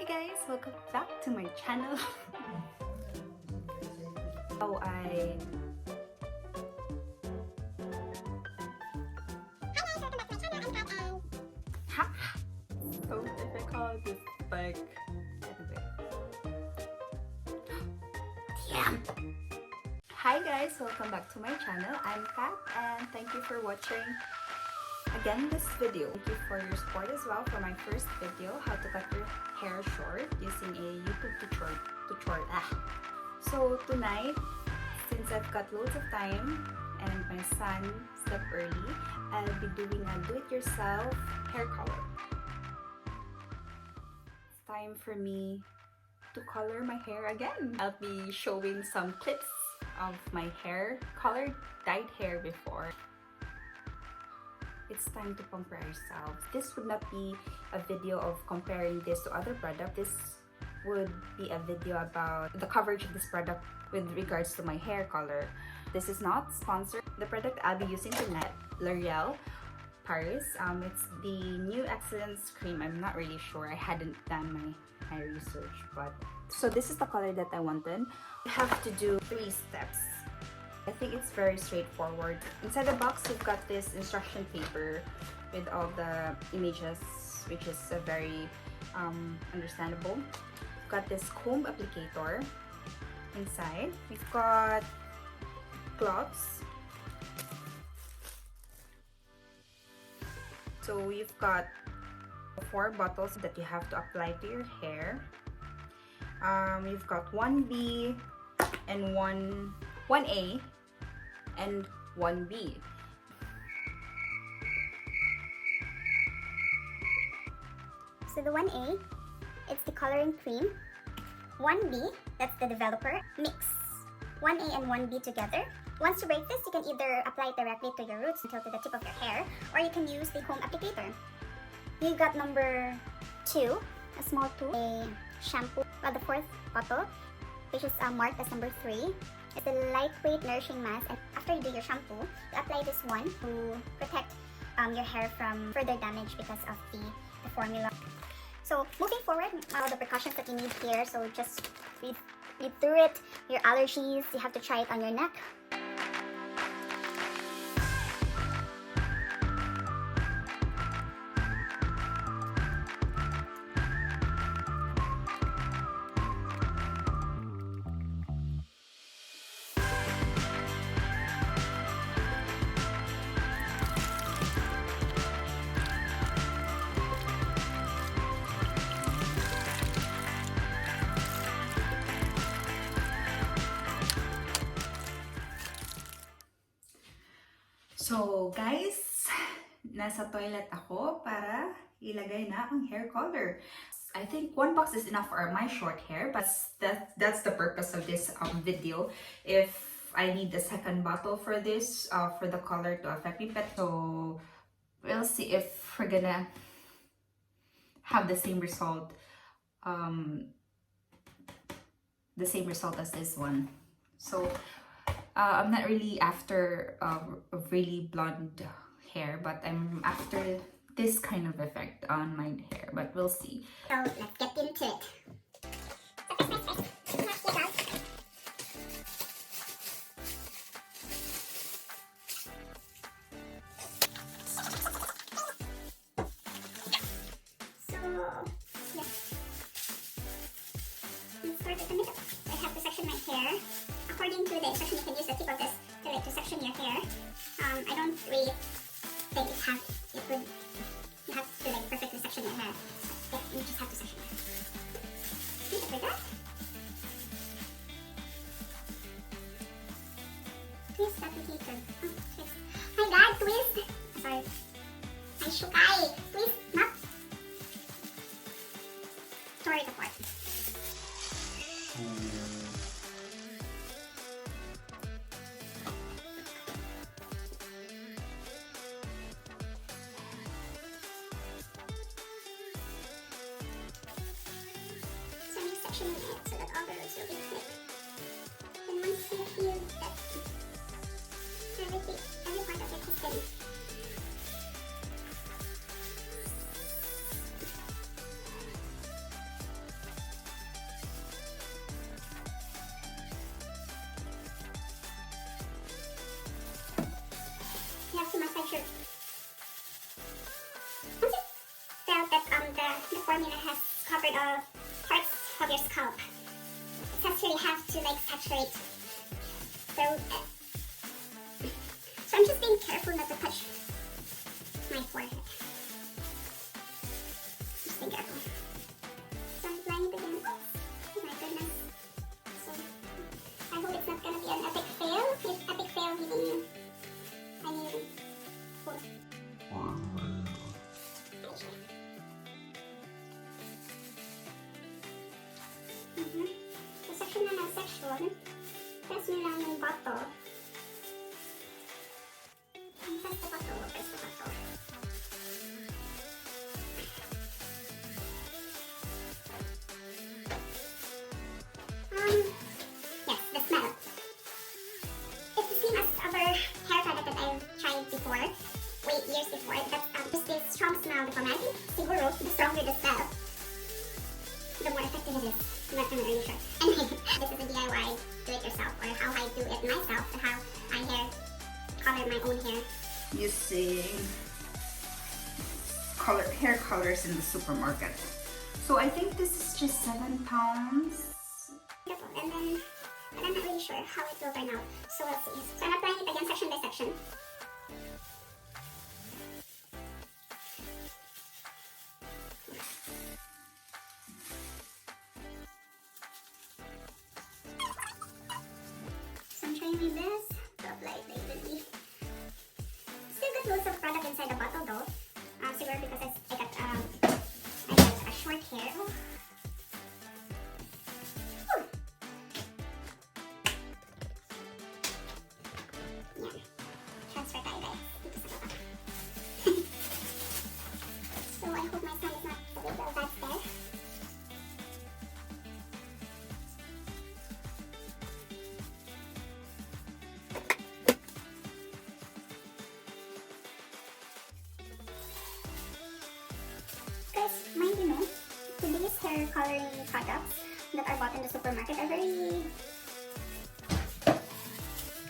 Hi guys! Welcome back to my channel. How I... Ha! So difficult, it's like... Anyway. Damn! Hi guys! Welcome back to my channel. I'm Kat and thank you for watching again this video. Thank you for your support as well for my first video, how to cut your hair short using a YouTube tutorial. So tonight, since I've got loads of time and my son slept early, I'll be doing a do-it-yourself hair color. It's time for me to color my hair again. I'll be showing some clips of my hair, colored dyed hair before. It's time to pamper ourselves. This would not be a video of comparing this to other products. This would be a video about the coverage of this product with regards to my hair color. This is not sponsored. The product I'll be using tonight, L'Oreal Paris. It's the New Excellence Cream. I'm not really sure. I hadn't done my research, but so this is the color that I wanted. You have to do 3 steps. I think it's very straightforward. Inside the box, we've got this instruction paper with all the images, which is very understandable. We've got this comb applicator inside. We've got gloves. So you've got 4 bottles that you have to apply to your hair. You've got 1B and 1A and 1B. So the 1A, it's the coloring cream. 1B, that's the developer. Mix 1A and 1B together. Once you break this, you can either apply it directly to your roots until to the tip of your hair, or you can use the comb applicator. You got number 2, a small tube, a shampoo. Well, the 4th bottle, which is marked as number 3. It's a lightweight nourishing mask, and after you do your shampoo, you apply this one to protect your hair from further damage because of the formula. So moving forward, all the precautions that you need here, so just read through it. Your allergies, you have to try it on your neck. So guys, nasa toilet ako para ilagay na ang hair color. I think 1 box is enough for my short hair, but that's the purpose of this video. If I need the 2nd bottle for this, for the color to affect me better. So we'll see if we're gonna have the same result as this one. So I'm not really after a really blonde hair, but I'm after this kind of effect on my hair, but we'll see. So let's get into it. Let's start at the middle. I have to section my hair. According to the instruction, you can use the tip of this to section your hair. I don't really think you have to perfectly section your hair. Yeah, you just have to section it. Just like that. Twist applicator. Oh, twist. My God, twist! Sorry. I shukai. Twist, not. Tore it apart. Sectioning it so that all the roots will be thick. And once you feel that every part of it is ready, parts of your scalp. It says here you have to like saturate the root end. So I'm just being careful not to touch my forehead. Just being careful. So I'm applying it again. Oh my goodness. So I hope it's not gonna be an epic fail. If epic fail meaning I mean So section na ng section. Press nyo lang yung bato. Press the bato. Press the bato. Yes, the smell. It's the same as other hair product that I've tried before. Wait, years before. That's just this strong smell before. I think siguro, the stronger the smell, the more effective it is. I'm not really sure. Anyway, this is a DIY do-it-yourself, or how I do it myself, and how I color my own hair. Using hair colors in the supermarket. So I think this is just £7. And then, but I'm not really sure how it will turn out. So we'll see. So I'm applying it again section by section. So I'm trying my best to apply it evenly. Still got loads of product inside the bottle though. Siguro because I got a short hair. Oh. Transfer tayo guys dito sa baba. So I hope my son is not a little bad there. Guys, mind you know, today's hair coloring products that are bought in the supermarket are very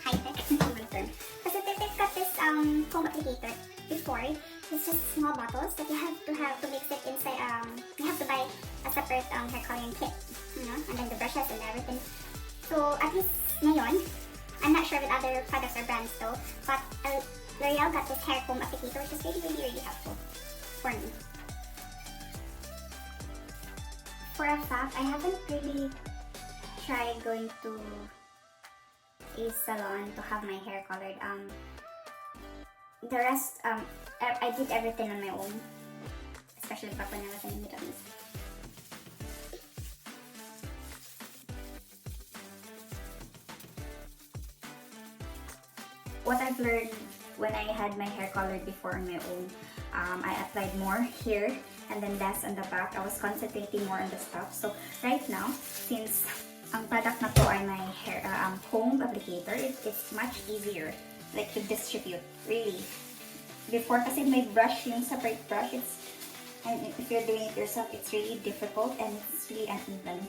high-tech in my term. Because if they've got this foam applicator before, it's just small bottles that you have to mix it inside. You have to buy a separate hair coloring kit, you know, and then the brushes and everything. So at least ngayon, I'm not sure with other products or brands though, but L'Oreal got this hair foam applicator, which is really helpful for me. For a fact, I haven't really tried going to a salon to have my hair colored. The rest, I did everything on my own, especially back when I was in the Middle East. What I've learned when I had my hair colored before on my own, I applied more here and then less on the back. I was concentrating more on the stuff. So right now, since ang product na po ay my hair comb applicator, it's much easier like to distribute, really. Before kasi may brush, yung separate brush, and if you're doing it yourself, it's really difficult and it's really uneven.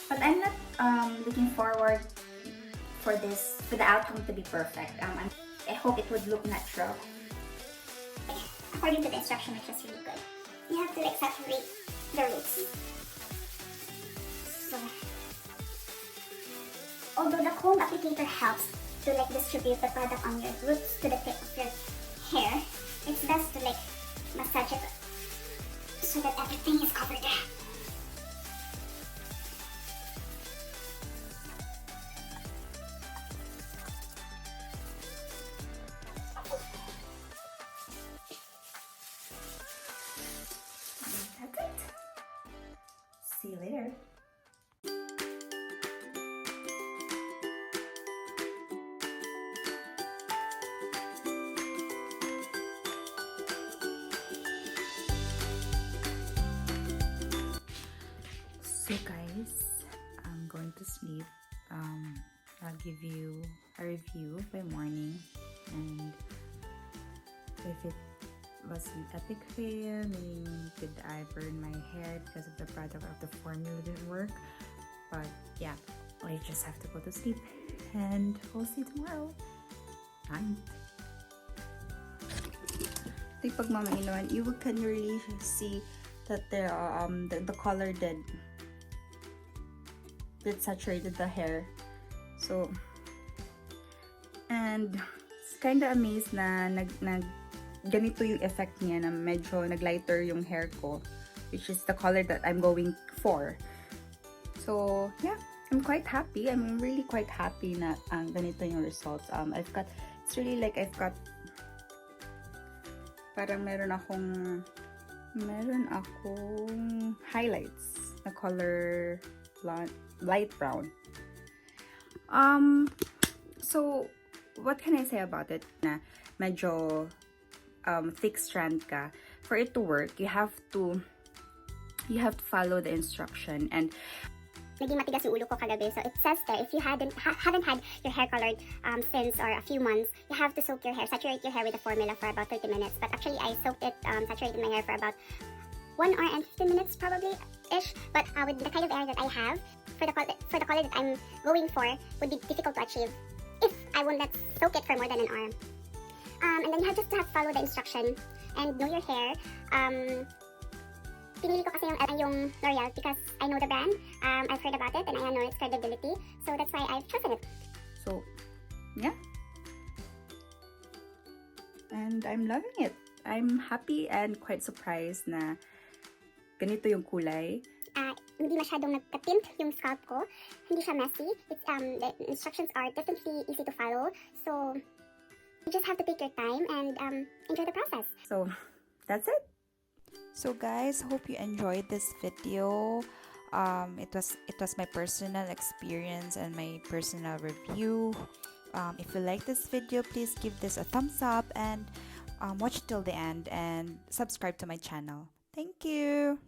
But I'm not looking forward for the outcome to be perfect. I hope it would look natural. According to the instruction, which is really good. You have to like saturate the roots. So, although the comb applicator helps to like distribute the product on your roots to the tip of your hair, it's best to like massage it so that everything is covered. That's it. See you later. So guys, I'm going to sleep. I'll give you a review by morning, and if it was an epic fail, meaning did I burn my hair because of the product of the formula didn't work, but yeah, I just have to go to sleep and we'll see you tomorrow. Night. Pag pagmamailan, you can really see that the color did saturated the hair. So, and it's kinda amazed na ganito yung effect niya, na medyo naglighter yung hair ko, which is the color that I'm going for. So yeah, I'm quite happy. I'm really quite happy na ganito yung results. It's really like I've got parang meron akong highlights na color light brown. So what can I say about it, na medyo thick strand ka. For it to work, you have to follow the instruction. And naging matigas yung ulo ko kagabi. So it says there, if you haven't had your hair colored since or a few months, you have to soak your hair, saturate your hair with the formula for about 30 minutes. But actually, I soaked it, saturated my hair for about 1 hour and 15 minutes probably-ish. But with the kind of hair that I have, for the color that I'm going for, would be difficult to achieve if I won't soak it for more than an hour. And then you have to follow the instruction and know your hair. Pinili ko kasi yung L'Oreal because I know the brand, I've heard about it, and I know its credibility. So that's why I've chosen it. So, yeah. And I'm loving it. I'm happy and quite surprised na ganito yung kulay. Hindi masyadong nagka-tint yung scalp ko. Hindi siya messy. The instructions are definitely easy to follow. So, you just have to take your time and enjoy the process. So, that's it. So guys, hope you enjoyed this video. It was my personal experience and my personal review. If you like this video, please give this a thumbs up and watch till the end and subscribe to my channel. Thank you.